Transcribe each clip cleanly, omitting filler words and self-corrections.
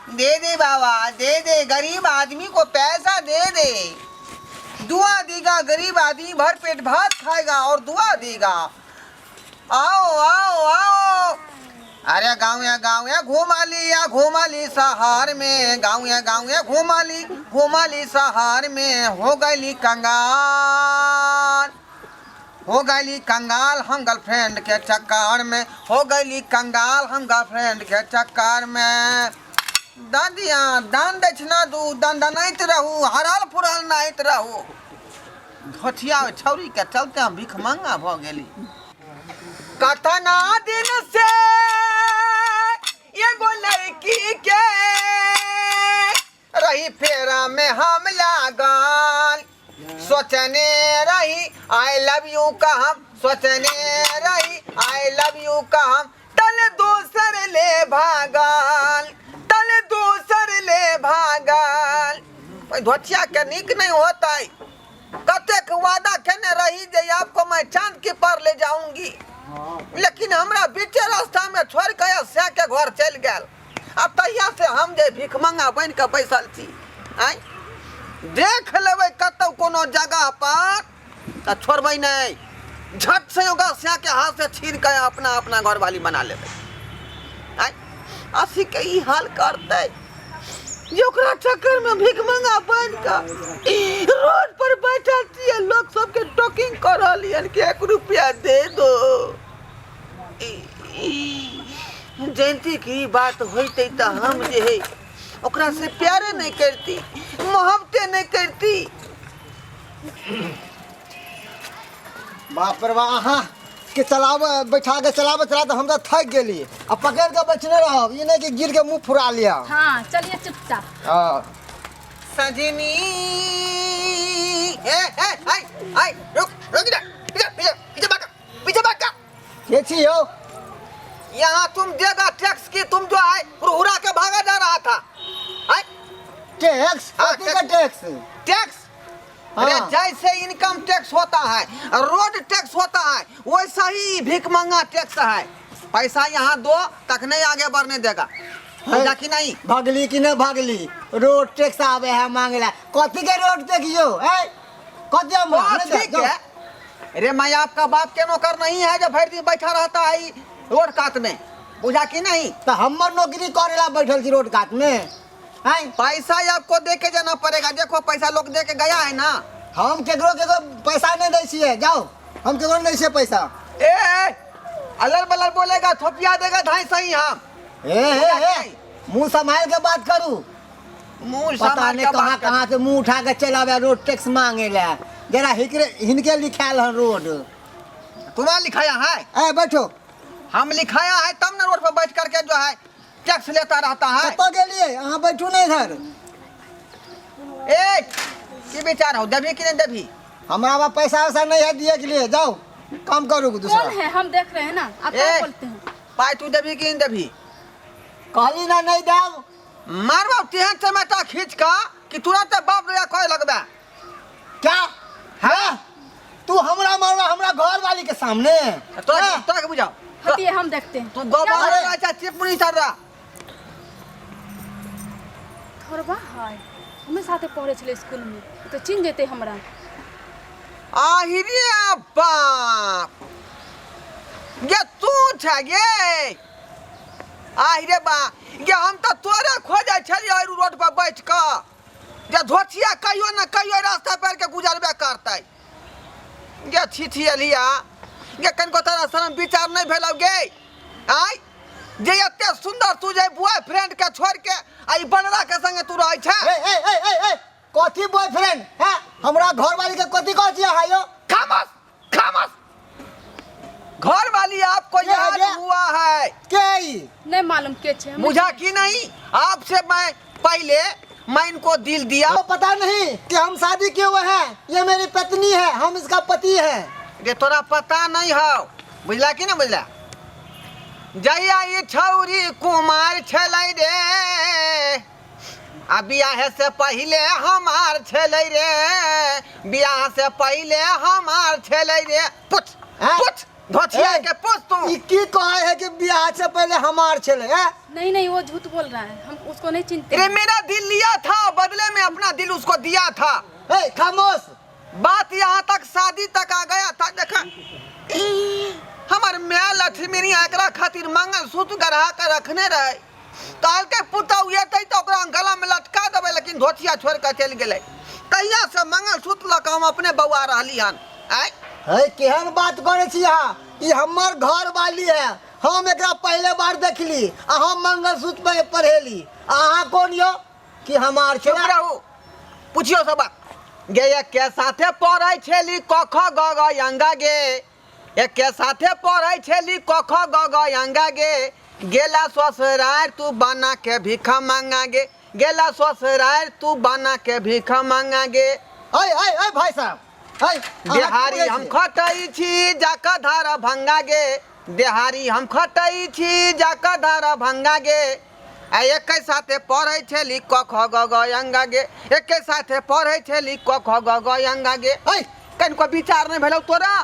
दे दे बाबा, दे दे, गरीब आदमी को पैसा दे दे। दुआ देगा, गरीब आदमी भर पेट भात खाएगा और दुआ देगा। आओ आओ आओ। अरे गाँव या घुमा ली शहर में, गाँव या घुमा ली शहर में। हो गई कंगाल हम गर्लफ्रेंड के चक्कर में, हो गई कंगाल हम गर्लफ्रेंड के चक्कर में। दादिया दान दक्षिणा दू, दंडनाइत रहू, हराल फुराल नाइत रहू। घोटिया छौरी के चलते हम भीख मंगा भ गेली। कतना दिन से एगो लड़की के रही फेरा में हम लागल। सोचने रही आई लव यू का हम, सोचने रही आई लव यू का हम। तल दूसर ले भागल, तल दूसर ले भागल। धोतिया के निक नहीं होता है। कतेक वादा कहने रही जे आपको मैं चांद के पर ले जाऊंगी, लेकिन हमरा बीचे रास्ता में छोड़ के से के घर चल गया। अब तहिया से हम जे भीख मंगा बन के बैसल छी। आई देख लेबै कतौ कोनो जगह पर त छोड़बै नहीं, झट से होगा से के हाथ से छीन के अपना अपना घर वाली बना लेबै। आई असी के ई हाल करते जे ओकरा चक्कर में भीख मंगा बन के रोड पर बैठल छी। लोग सबके टॉकिंग कर रहलियन कि 1 रुपया दे दो। जयंती की बात होते तो हम जे है ओकरा से प्यारे नहीं करती, मोहब्बते नहीं करती। बाप रे बा, अहाँ के चलाब बैठा के चलाब हम तो थक गेली। अब पकड़ के बैठने रहो, ये नहीं कि गिर के मुंह फुरा लिया। हाँ चलिए चुपचाप। हाँ सजनी ए रुक पीछे भाग। ये छी हो, यहाँ तुम देगा टैक्स की, तुम जो है हुरा के भागा जा रहा था। टैक्स? हाँ, कथी का टैक्स? टैक्स अरे जैसे इनकम टैक्स होता है, रोड टैक्स होता है, वैसा ही भीख मंगा टैक्स है। पैसा यहाँ दो तक नहीं आगे बढ़ने देगा, समझा कि नहीं? भागली कि नहीं भागली? रोड टैक्स आवे है मांगला। कथी के रोड टैक्स यो? ठीक है। अरे मैं आपका बाप के नौकर नहीं है जो भर दिन बैठा रहता है रोड काट में, बुझा कि नहीं? तो हमर नौकरी करेला बैठल छी रोड काट में। पैसा आपको दे के जाना पड़ेगा। देखो पैसा लोग दे के गया है ना। हम केकरो पैसा नहीं दे छिए, जाओ हम केकरो नहीं छिए पैसा। ए अलर बलर बोलेगा, थोपिया देगा धाई सही हम। ए मुंह संभाल के बात करू। मुंह पता नहीं कहाँ से मुंह उठा के चला आवे रोड टैक्स मांगे ला। जरा हिनके लिखायल है रोड। तुम्हारा लिखाया है? बैठो। हम लिखाया है तब ना रोड पर बैठ करके जो है टैक्स लेता रहता है। कतो गेलिए? यहाँ बैठू नहीं इधर। ए की विचार हो, देवी कि नहीं देवी? हमारा पास पैसा वैसा नहीं है दिए के लिए, जाओ काम करो दूसरा। कौन है? हम देख रहे हैं ना, आप क्या बोलते हैं? पाई तू देवी कि नहीं देवी? कहली ना नहीं देव। मारवा तेहन टमाटा खींच का कि तुरंत बाप रे कहे लगबे। क्या है? तू हमरा मारवा हमरा घर वाली के सामने? तो के बुझाओ। हटिए हम देखते हैं। तू गोबर अच्छा चिप नहीं चल रहा। थोड़बा है हमें साथे पढ़े छले स्कूल में, तो चिन जेते हमरा। आहिरे बाप ये तू छ गे। आहिरे बा ये हम तो तोरे खोजे छलिए रोड पर बैठ के। जे धोतिया कहियो न कहियो रास्ता पर के गुजरबे करतै। ये छिछियलिया ये कनको तरह शर्म विचार नहीं भेलौ गे। आई जे एते सुंदर तू जे बॉयफ्रेंड के छोड़ के आई बनरा के संगे तू रहै छ। ए कथी बॉयफ्रेंड है? हमरा घर वाली के कथी कह छिए हायो? खामोश खामोश। घर वाली आपको याद हुआ है? के नहीं मालूम के छे, मुझा कि नहीं? आपसे मैं पहले मैं इनको दिल दिया। तो पता नहीं कि हम शादी किए हुए हैं, ये मेरी पत्नी है, हम इसका पति है। ये तोरा पता नहीं हो, बुझला कि ना बुझला? जहिया ये छौरी कुमार छलै रे, आ बियाह से पहले हमार छलै रे, बियाह से पहले हमार छलै रे। पूछ धोतिया ए, के पूछ तू। ई की कहे है कि ब्याह से पहले हमार छले है? नहीं नहीं, वो झूठ बोल रहा है, हम उसको नहीं चिंते। अरे मेरा दिल लिया था, बदले में अपना दिल उसको दिया था। ए खामोश। बात यहाँ तक शादी तक आ गया था। देखा हमार मैं लक्ष्मी एकरा खातिर मंगलसूत्र गढ़ा कर रखने रहे, काल के पुता हुए थे तो ओकरा गला में लटका देवे, लेकिन धोतिया छोड़ कर चल गए। कहिया से मंगलसूत्र लगा हम अपने बउआ रहली हन। आय है केहन बात करे छी अहाँ? ई हमर घर वाली है, हम एकरा पहले बार देखली आ हम मंगलसूत्र पे पढ़ेली। अहाँ कौन यो कि हमार चुप छले? रहू, पूछियो सब गे एक के साथे पढ़ै छेली क ख ग ग अंगा गे, एक के साथे पढ़ै छेली क ख ग ग अंगा गे, गेला ससुरार तू बना के भीखा मांगा गे, गेला ससुरार तू बना के भीखा मांगा गे। ऐ भाई साहब, ऐ देहारी हम खटै छी जाका धारा भंगा गे, देहारी हम खटै छी जाका धारा भंगा गे, आ एक साथे पढ़ै छेली क ख ग ग अंगा गे, एक साथे पढ़ै छेली क ख ग ग अंगा गे। ऐ कनिको विचार नहीं भेलौ तोरा?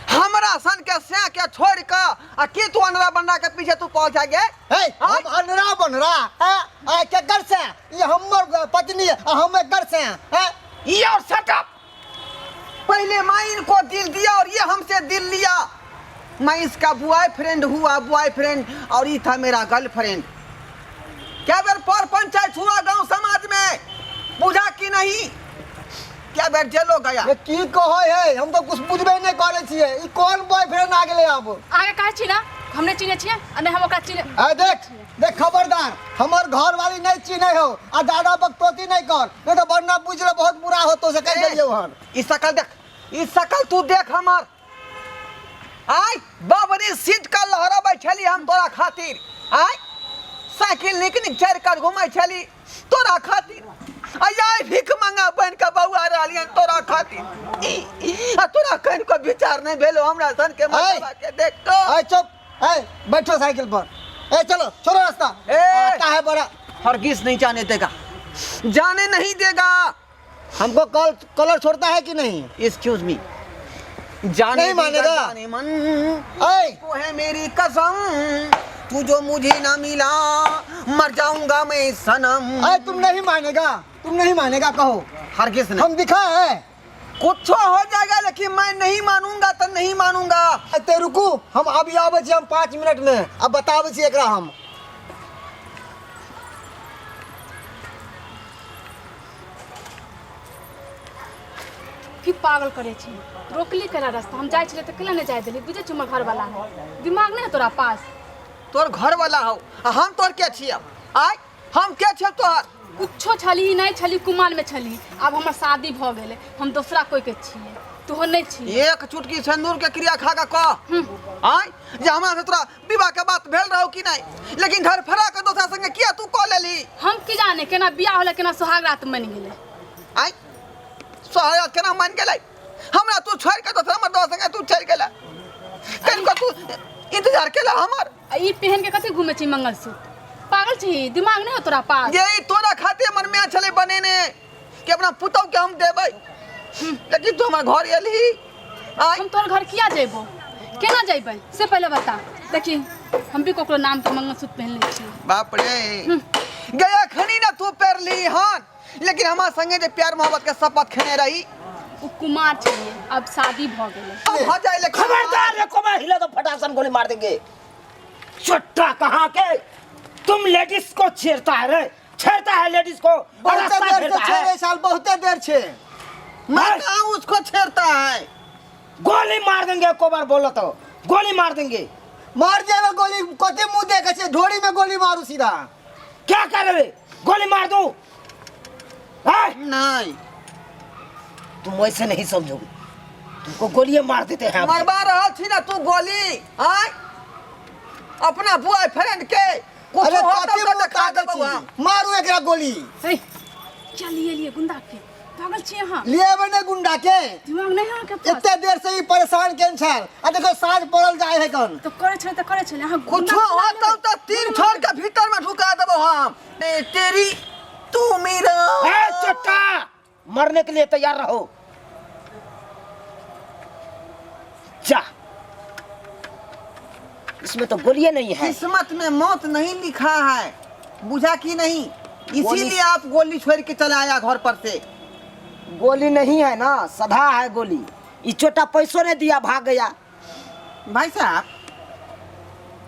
हमरा सन के से के छोड़ के आ की तू अनरा बना के पीछे तू पहुंचा गे? ऐ हम अनरा बनरा है? के घर से? ये हमर पत्नी है, हम घर से हैं। यो शट अप। पहले मैं इनको दिल दिया और ये हमसे दिल लिया। मैं इसका बॉयफ्रेंड हुआ, बॉयफ्रेंड, और ये था मेरा गर्लफ्रेंड। क्या बेर पर पंचायत हुआ गांव समाज में, बुझा कि नहीं? क्या बेर जेलो गया? ये की कहे है? हम तो कुछ बुझबे नहीं करे छिए। ई कौन बॉयफ्रेंड आ गेले अब? आगे कहे छी ना, हमने चिन्हे छिए आ नहीं हम ओकरा चिन्हे। आ देख खबरदार, हमर घर वाली नहीं चिन्हे हो आ दादा बकतोती नहीं कर, नहीं तो वरना बुझ ले बहुत बुरा होतो से कह देलियो हन। ई शकल देख, ई शकल तू देख हमर। आय बाबरी सीट का लहरा बैठली हम तोरा खातिर। आय साइकिल निक निक चढ़ कर घुमै छली तोरा खातिर। आय भीख मंगा बन के बउआ रहलियन तोरा खातिर। आ तोरा कहीं को विचार नहीं भेलो हमरा सन के मतवा के देख तो। ऐ चुप, ऐ बैठो साइकिल पर। ए चलो छोड़ो रास्ता। आता है बड़ा। हरगिज नहीं जाने देगा, जाने नहीं देगा। हमको कलर छोड़ता है कि नहीं? एक्सक्यूज मी, जाने नहीं मानेगा। जाने मन ऐ वो है मेरी कसम, तू जो मुझे ना मिला मर जाऊंगा मैं सनम। ऐ तुम नहीं मानेगा, तुम नहीं मानेगा कहो। हरगिज नहीं। हम दिखा है कुछ हो जाएगा लेकिन मैं नहीं मानूंगा तो नहीं मानूंगा। ते रुकू, हम अभी आवे छी, हम 5 मिनट में अब बतावे छी एकरा हम। फिर पागल करे छी, रोकली केना रास्ता? हम जाय छले त केला नहीं जाय देली? बुझे छी हमर घर वाला है, दिमाग नहीं है तोरा पास? तोर घर वाला हो, हम तोर के छियै? आय हम के छियै तोहर? कुछो छली नहीं छली, कुमार में छली, अब हमर शादी भ गेले, हम दूसरा कोई के छिए, तोहर नहीं छिए। एक चुटकी सिंदूर के क्रिया खा के कह आय जे हमरा से तोरा विवाह के बात भेल रहौ कि नहीं, लेकिन घर फरा के दोसरा संगे किया तू कह लेली? हम की जाने केना बियाह होला, केना सोहाग रात मन गेले। आय सोहाग केना मान गेलै? हमरा तू छोड़ के दोसरा मर्द संगे तू चल गेला, कनिको तू इंतजार केला हमर? ई पहन के कथी घूमे छी मंगलसूत्र? पागल छी, दिमाग नहीं हो तोरा पास? ये तोरा खातिर मन में छले बनेने कि अपना पुतौ के हम देबै, लेकिन तू हमर घर एलही। आय हम तोर घर किया जेबो, केना जेबै से पहले बता। देखी हम भी कोकरो नाम के मंगलसूत्र पहनले छी। बाप रे, गया खनी ना तू पेरली हन, लेकिन हमार संगे जे प्यार मोहब्बत के शपथ खेने रही वो कुमार चाहिए, अब शादी भ गेले। अब हो जाए लेकिन खबरदार रे, कोमा हिले तो फटासन गोली मार देंगे। चट्टा कहाँ के? तुम लेडीज को छेड़ता है रे, छेड़ता है लेडीज को, और बहुत रास्ता देर छेड़ता से है। 6 साल बहुत देर छे। मैं कहाँ उसको छेड़ता है? गोली मार देंगे, को बार बोलो तो गोली मार देंगे। मार जाएगा गोली, कते मुंह देखे छे, ढोड़ी में गोली मारू सीधा। क्या कर रहे? गोली मार दूं? नहीं तुम वैसे नहीं समझोगे, तुमको गोलियां मार देते हैं। मरवा रहा थी ना तू गोली। आय अपना बॉयफ्रेंड के कुछ अरे होता कते तो मुंह दिखा ताके देबो हम। छी, मारू एकरा गोली। हे क्या लिए गुंडा के? पागल छी यहाँ, लिए बने गुंडा के, दिमाग नहीं है के पास? इतने देर से ही परेशान कैंसर। आ देखो साँझ पड़ल जाए है कौन। तो करे छले यहाँ कुछ गुंडा होता तो तीन छोड़ के भीतर में ढुका देबो हम। तेरी तू मेरा। चट्टा, मरने के लिए तैयार रहो। जा इसमें तो गोलियां नहीं है। किस्मत में मौत नहीं लिखा है, बुझा कि नहीं? इसीलिए आप गोली छोड़ के चला आया घर पर से। गोली नहीं है ना, सधा है गोली। ये छोटा पैसों ने दिया, भाग गया। भाई साहब,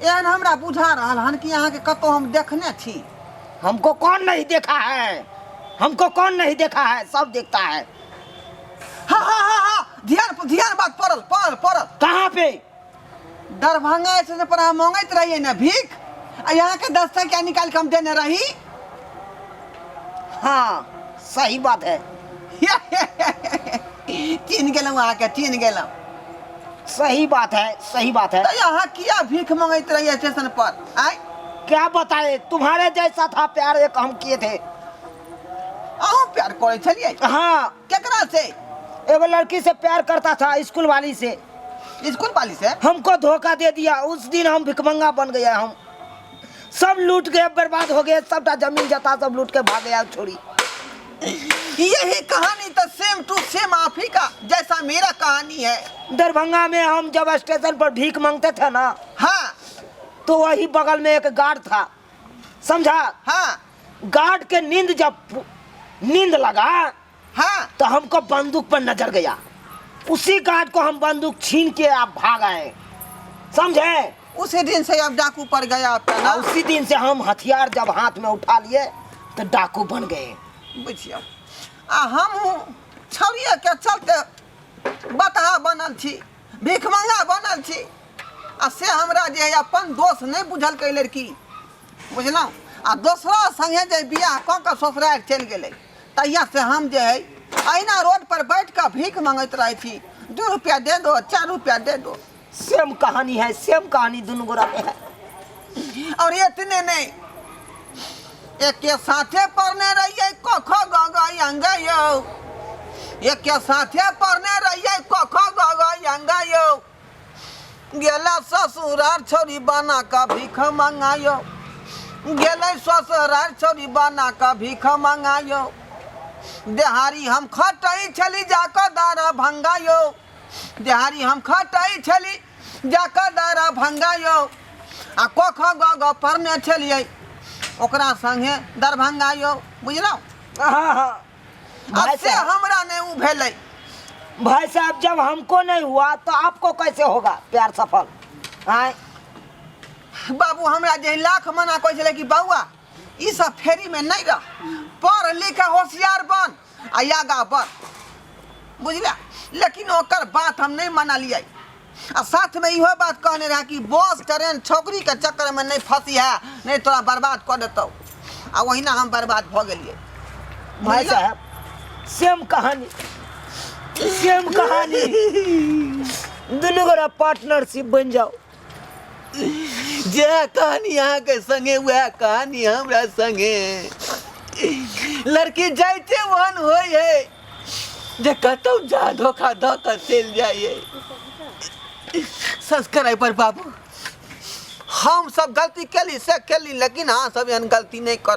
एहन हमरा बुझा रहा हन कि यहाँ के कतो हम देखने छी। हमको कौन नहीं देखा है? हमको कौन नहीं देखा है? सब देखता है। हाँ हाँ हाँ हाँ, ध्यान बात पड़ल। कहाँ पे? दरभंगा स्टेशन पर हम मांगत रहिए ना भीख, आ यहाँ के 10 टका निकाल के हम देने रही। हाँ, सही बात है। चीन गेलूँ वहाँ के, चीन गेलूँ। सही बात है, सही बात है। तो यहाँ किया भीख मांगत रहिए स्टेशन पर? आए क्या बताए, तुम्हारे जैसा था प्यार एक हम किए थे। अहूँ प्यार करे छलिए? हाँ, केकरा से? एगो लड़की से प्यार करता था, स्कूल वाली से। स्कूल वाली से? हमको धोखा दे दिया। उस दिन हम भिखमंगा बन गया। हम सब लूट गए, बर्बाद हो गए, सबका जमीन जता सब लूट के भाग गया, छोड़ी। यही कहानी तो सेम टू सेम आप ही का जैसा मेरा कहानी है। दरभंगा में हम जब स्टेशन पर भीख मांगते थे ना, हाँ तो वही बगल में एक गार्ड था, समझा? हाँ गार्ड के नींद लगा, हाँ, तो हमको बंदूक पर नजर गया। उसी गार्ड को हम बंदूक छीन के आप भाग आए, समझे? उसी दिन से अब डाकू पड़ गया आपका ना। उसी दिन से हम हथियार जब हाथ में उठा लिए तो डाकू बन गए। बुझियो, आ हम छौरिया के चलते बतहा बनल छी, भिखमंगा बनल छी। आ से हमरा जे है अपन दोस्त नहीं बुझल के लड़की, बुझलौं? आ दोसरा संगे जे बियाह कऽ के ससुराल चलि गेलै, तहिया से हम जे है अहिना रोड पर बैठ के भीख मांगत रहे छी। 2 रुपया दे दो, 4 रुपया दे दो। सेम कहानी है, सेम कहानी दोनों गोरा में है। और इतने नहीं, एक के साथे पढ़ने रहिए क ख ग घ अंग यो, एक के साथे पढ़ने रहिए क ख ग घ अंग यो। गेला ससुरार छोरी बना का भीख मंगायो, गेले ससुरार छोरी बना का भीख मंगायो। देहारी हम खटई छली जाकर दारा भंगायो, देहारी हम खटई छली जाकर दारा भंगायो। आ क ख ग घ पढ़ने छलिए ओकरा संगे दरभंगा यो, बुझलौ? हाँ हाँ भाई से साहब, हमरा ने उ भेलै। भाई साहब, जब हमको नहीं हुआ तो आपको कैसे होगा प्यार सफल? आए बाबू हमरा जे लाख मना कहै छलै कि बौआ ई सब फेरी में नहीं रह, पढ़ लिख के होशियार बन आ आगा बढ़, बुझला? लेकिन ओकर बात हम नहीं मानलिए। आ साथ में इहो बात कहने रहा कि बस ट्रेन छोकरी के चक्कर में नहीं फंसी है, नहीं तोरा बर्बाद कर देतौ। आ वहीना हम बर्बाद भ गेलिए। भाई साहब, सेम कहानी, सेम कहानी। दोनों गोरा पार्टनरशिप बन जाओ। जे कहानी यहाँ के संगे वह कहानी हमरा संगे। लड़की जाइते वन होय है जे कतौ जा धोखा द कर चल जाइए। संस्कार पर बाबू, हम सब गलती केली से केली, लेकिन हाँ सब एहन गलती नहीं कर।